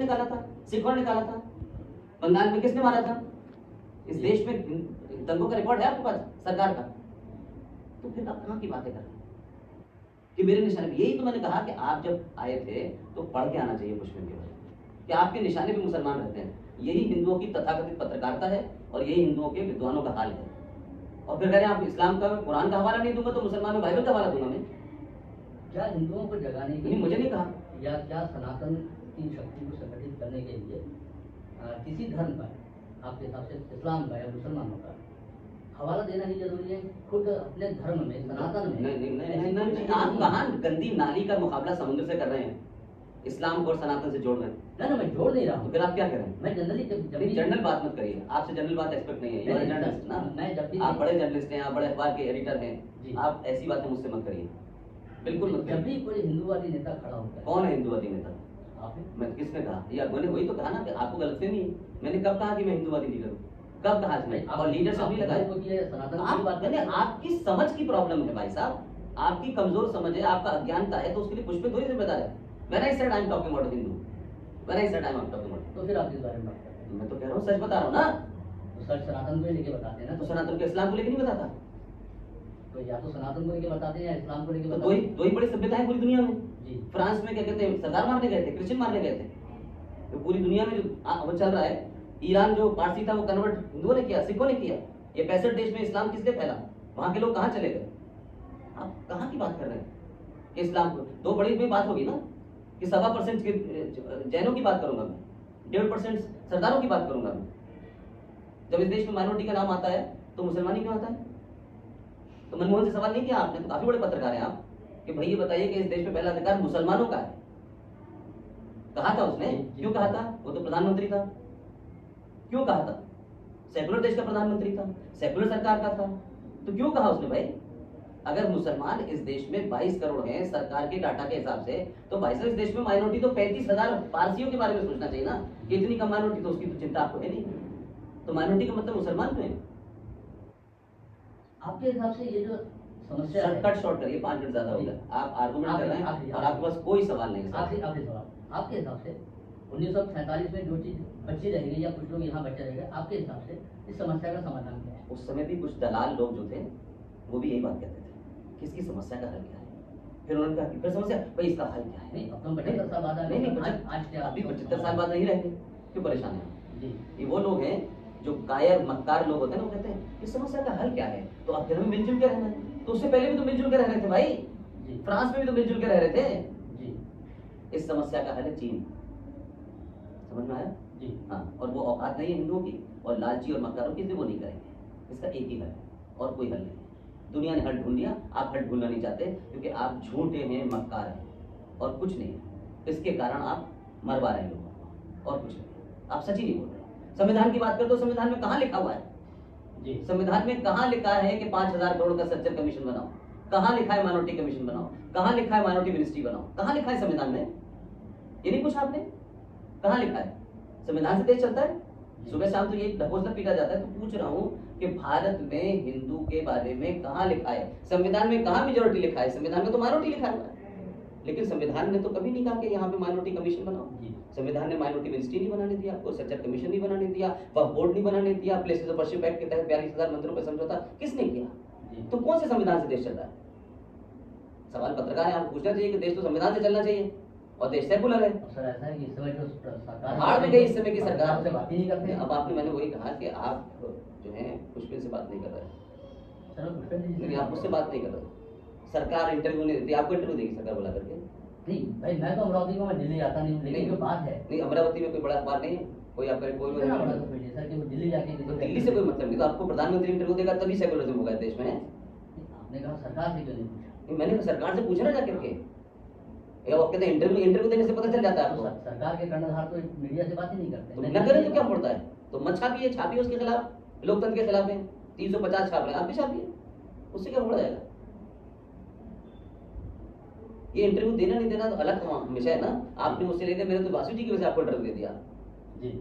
निकाला था? सिखों ने निकाला था। बंगाल में किसने मारा था? इस देश में दंगों का रिकॉर्ड है आपके पास सरकार का? तो फिर आप कहाँ की बातें कर रहे हैं कि मेरे निशाने पे? यही तो मैंने कहा कि आप जब आए थे तो पढ़ के आना चाहिए पुष्पिन के बारे में कि आपके निशाने पे मुसलमान रहते हैं। यही हिंदुओं की तथाकथित पत्रकारिता है और यही हिंदुओं के विद्वानों का हाल है। और फिर कह रहे हैं आप इस्लाम का, कुरान का हवाला नहीं दूंगा तो मुसलमानों बाइबल का हवाला दूंगा मैं। क्या हिंदुओं को जगाने के लिए मुझे नहीं कहा, या क्या सनातन की शक्ति को संगठित करने के लिए किसी धर्म का, आपके हिसाब से इस्लाम का या मुसलमानों का हवाला देना ही जरूरी है? खुद अपने धर्म में, सनातन में नहीं, आप कहाँ गंदी नाली का मुकाबला समुद्र से कर रहे हैं? इस्लाम को और सनातन से जोड़ रहे हैं। ना मैं जोड़ नहीं रहा हूँ। तो फिर आप क्या करें? मैं जनरली जनरल बात मत करिए, आपसे जनरल बात एक्सपेक्ट नहीं है। जर्नलिस्ट ना, मैं जब भी आप बड़े जर्नलिस्ट हैं, आप बड़े अखबार के एडिटर हैं, आप ऐसी बातें मुझसे मत करिए, बिल्कुल मत। जब भी कोई हिंदूवादी नेता खड़ा होता है। कौन है हिंदूवादी नेता? आप? मैं किसने कहा? या मैंने वही तो कहा ना कि आपको गलतफहमी है। मैंने कब कहा कि मैं हिंदूवादी लीडर हूँ? कब कहा इसमें? और लीडर सब नहीं लगाया। आपकी समझ की प्रॉब्लम है भाई साहब, आपकी कमजोर समझ है, आपका अज्ञानता है, तो उसके लिए पुष्पित थोड़ी जिम्मेदार है। When I said I am talking about Hindu, when I said I am talking about, तो फिर आप किस बारे में बात करते हैं? मैं तो कह रहा हूँ, सच बता रहा हूँ ना। तो सच सनातन को लेके बताते हैं ना। तो सनातन को इस्लाम को लेके नहीं बताता? तो या तो सनातन को लेके बताते हैं या इस्लाम को लेके बताते हैं। दो ही बड़ी सभ्यताएं पूरी दुनिया में जी। फ्रांस में क्या कहते हैं, सरदार मारने गए थे, क्रिश्चियन मारने गए थे। तो पूरी दुनिया में जो वो चल रहा है, ईरान जो पारसी था वो कन्वर्ट हिंदुओं ने किया, सिखों ने किया। ये 65 देश में इस्लाम किसने फैला? वहां के लोग कहाँ चले गए? आप कहाँ की बात कर रहे हैं कि इस्लाम को? दो बड़ी में बात होगी ना कि 7% के जैनों की बात करूंगा मैं, 1.5% सरदारों की बात करूंगा मैं। जब इस देश में माइनॉरिटी का नाम आता है तो मुसलमानी क्यों आता है? तो मनमोहन से सवाल नहीं किया आपने? तो काफी बड़े पत्रकार हैं आप, कि भाई ये बताइए कि इस देश में पहला अधिकार मुसलमानों का है। कहा था उसने? क्यों कहा था? वो तो प्रधानमंत्री था। क्यों कहा था? सेकुलर देश का प्रधानमंत्री था, सेकुलर सरकार का था, तो क्यों कहा उसने? भाई अगर मुसलमान इस देश में 22 करोड़ हैं सरकार के डाटा के हिसाब से, तो भाई साहब इस देश में माइनॉरिटी तो 35,000 पारसियों के बारे में सोचना चाहिए ना कि इतनी कम माइनॉरिटी, तो उसकी तो चिंता आपको है नहीं। तो माइनॉरिटी का मतलब मुसलमान क्यों है? आपके हिसाब से ये जो समस्या है, कट शॉर्ट करिए, 5 मिनट ज्यादा हो गया। आप आर्गुमेंट कर रहे हैं और आपके पास कोई सवाल नहीं है। आखिरी सवाल, आपके हिसाब से 1947 में जो चीज बची रहेगी या कुछ लोग यहाँ बचे रहेंगे, आपके हिसाब से इस समस्या का समाधान क्या है? उस समय भी कुछ दलाल लोग जो थे वो भी यही बात कहते थे कि इसकी समस्या का हल क्या है। फिर उन्होंने कहा कि फिर समस्या, भाई इसका हल क्या है? नहीं, अब तो 75 साल बाद नहीं, अभी 75 साल बाद नहीं रहेंगे, क्यों परेशान है जी? ये वो लोग हैं जो कायर मक्कार लोग होते हैं ना, वो कहते हैं इस समस्या का हल क्या है? तो अब फिर हमें मिलजुल के रहना है। तो उससे पहले भी तो मिलजुल के रह रहे थे भाई, फ्रांस में भी तो मिलजुल के रह रहे थे जी। इस समस्या का हल है चीन, समझ में आया जी? हाँ, और वो औकात नहीं है हिंदुओं की और लालची और मक्कारों की, वो नहीं करेंगे। इसका एक ही हल है और कोई हल नहीं। दुनिया ने हल ढूंढ लिया, आप हल ढूंढना नहीं चाहते क्योंकि आप झूठे हैं, मक्कार हैं और कुछ नहीं है। इसके कारण आप मरवा रहे हैं लोगों को और कुछ नहीं, आप सच ही नहीं बोल रहे। संविधान की बात करते हो, संविधान में कहाँ लिखा हुआ है जी? संविधान में कहाँ लिखा है कि 5,000 करोड़ का सच्चर कमीशन बनाओ? कहाँ लिखा है माइनॉरिटी कमीशन बनाओ? कहाँ लिखा है माइनॉरिटी मिनिस्ट्री बनाओ? कहाँ लिखा है संविधान में? ये नहीं पूछा आपने? कहाँ लिखा है? संविधान से देश चलता है, सुबह शाम तो ये ढकोसला पीटा जाता है। तो पूछ रहा हूँ कि भारत में हिंदू के बारे में कहाँ लिखा है? संविधान में कहाँ मेजॉरिटी लिखा है? संविधान में तो माइनॉरिटी लिखा हुआ है, लेकिन संविधान ने तो कभी नहीं कहा कि यहाँ पे माइनॉरिटी कमीशन बनाओ। संविधान ने माइनॉरिटी मिनिस्ट्री नहीं बनाने दिया, कोई सच्चर कमीशन नहीं बनाने दिया, वह बोर्ड नहीं बनाने दिया, प्लेसेस ऑफ वर्शिप एक्ट के तहत 42,000 मंदिरों पर समझौता किसने किया? तो कौन से संविधान से देश चल रहा है? सवाल पत्रकार है, आपको पूछना चाहिए कि देश तो संविधान से चलना चाहिए और देश सेकुलर है। सर ऐसा है कि इस समय जो सरकार हार में गई, इस समय की सरकार से बात ही नहीं करते। अब आपने, मैंने वही कहा कि आप जो है पुष्पिन से बात नहीं कर रहे हैं, आप उससे बात नहीं कर रहे। सरकार इंटरव्यू नहीं देती, आपको इंटरव्यू देगी सरकार बुला करके? नहीं भाई, मैं तो अमरावती में दिल्ली आता नहीं, लेकिन जो बात है नहीं, अमरावती में कोई बड़ा अखबार नहीं है, कोई आपका कोई सर कि दिल्ली जाके, तो दिल्ली से कोई मतलब नहीं। तो आपको प्रधानमंत्री इंटरव्यू देगा तभी सेकुलरिज्म होगा देश में। आपने कहा सरकार से क्यों नहीं पूछा? मैंने सरकार से पूछा ना जाकर के, वो कहते हैं इंटरव्यू देने से पता चल जाता है आपको। सरकार के कर्णधार तो मीडिया से बात ही नहीं करते। तो न करें तो क्या पड़ता है? तो मत छापिए, छापिए उसके खिलाफ, लोकतंत्र के खिलाफ है। 350 छाप रहे हैं, आप भी छापिए, उससे क्या बढ़ जाएगा? ये इंटरव्यू देना नहीं देना तो अलग विषय है ना। आपने मुझसे ले लिया, मैंने तो वासु जी की वजह से आपको इंटरव्यू दे दिया जी।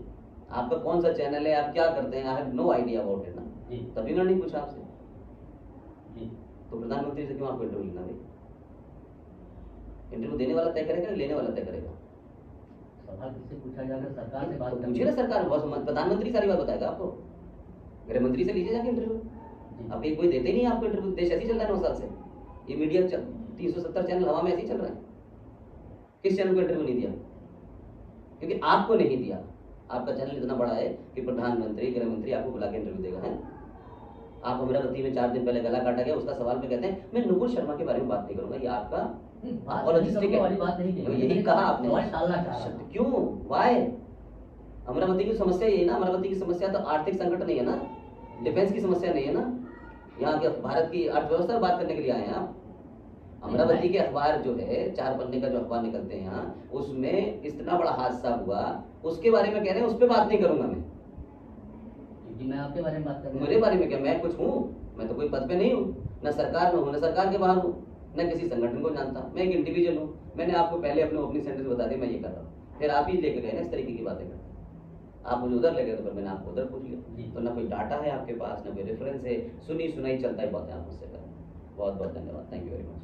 आपका कौन सा चैनल है, आप क्या करते हैं, I have no idea about it ना जी, तभी मैंने नहीं पूछा आपसे जी। तो प्रधानमंत्री से क्यों आपको इंटरव्यू लेना? भाई इंटरव्यू देने वाला तय करेगा, लेने वाला तय करेगा? सवाल किससे पूछा जाकर सरकार से बात तो करनी पूछिए ना सरकार में, बस प्रधानमंत्री सारी बात बताएगा आपको। गृह मंत्री से लीजिए जाके इंटरव्यू। जी। अब कोई देते ही नहीं आपको इंटरव्यू, देश ऐसे ही चल रहा है 9 साल से। ये मीडिया 370 चैनल हवा में ऐसे ही चल रहा है। किस चैनल को इंटरव्यू नहीं दिया? क्योंकि आपको नहीं दिया। आपका चैनल इतना बड़ा है कि प्रधानमंत्री गृह मंत्री आपको बुला के इंटरव्यू देगा। है आप अमरावती में 4 दिन पहले गला काटा गया, उसका सवाल पे कहते हैं मैं नुपुर शर्मा के बारे में बात नहीं करूंगा। ये आपका अपॉलॉजिस्टिक वाली बात नहीं की। यही कहा आपने। सवाल टालना चाह रहा क्यों? वाई? अमरावती की समस्या यही ना, अमरावती की समस्या तो आर्थिक संकट नहीं है ना, डिफेंस की समस्या नहीं है ना, यहाँ के भारत की अर्थव्यवस्था बात करने के लिए आए हैं आप। अमरावती के अखबार जो है 4 पन्ने का जो अखबार निकलते हैं यहाँ, उसमें इतना बड़ा हादसा हुआ, उसके बारे में कह रहे हैं, उस पर बात नहीं करूंगा मैं। जी मैं आपके बारे में बात कर रहा हूं। मेरे बारे में क्या? मैं कुछ हूँ? मैं तो कोई पद पे नहीं हूँ, न सरकार में हूँ, न सरकार के बाहर हूँ, न किसी संगठन को जानता। मैं एक इंडिविजुअल हूँ। मैंने आपको पहले अपने ओपनिंग सेंटेंस बता दिया मैं ये कर रहा हूँ, फिर आप ही लेके गए ना इस तरीके की बातें करते। आप मुझे उधर ले गए तो फिर मैंने आपको उधर पूछ लिया। तो ना कोई डाटा है आपके पास, ना कोई रेफरेंस है, सुनी सुनाई चलता ही बहुत है आप मुझसे करें। बहुत बहुत धन्यवाद। Thank you very much.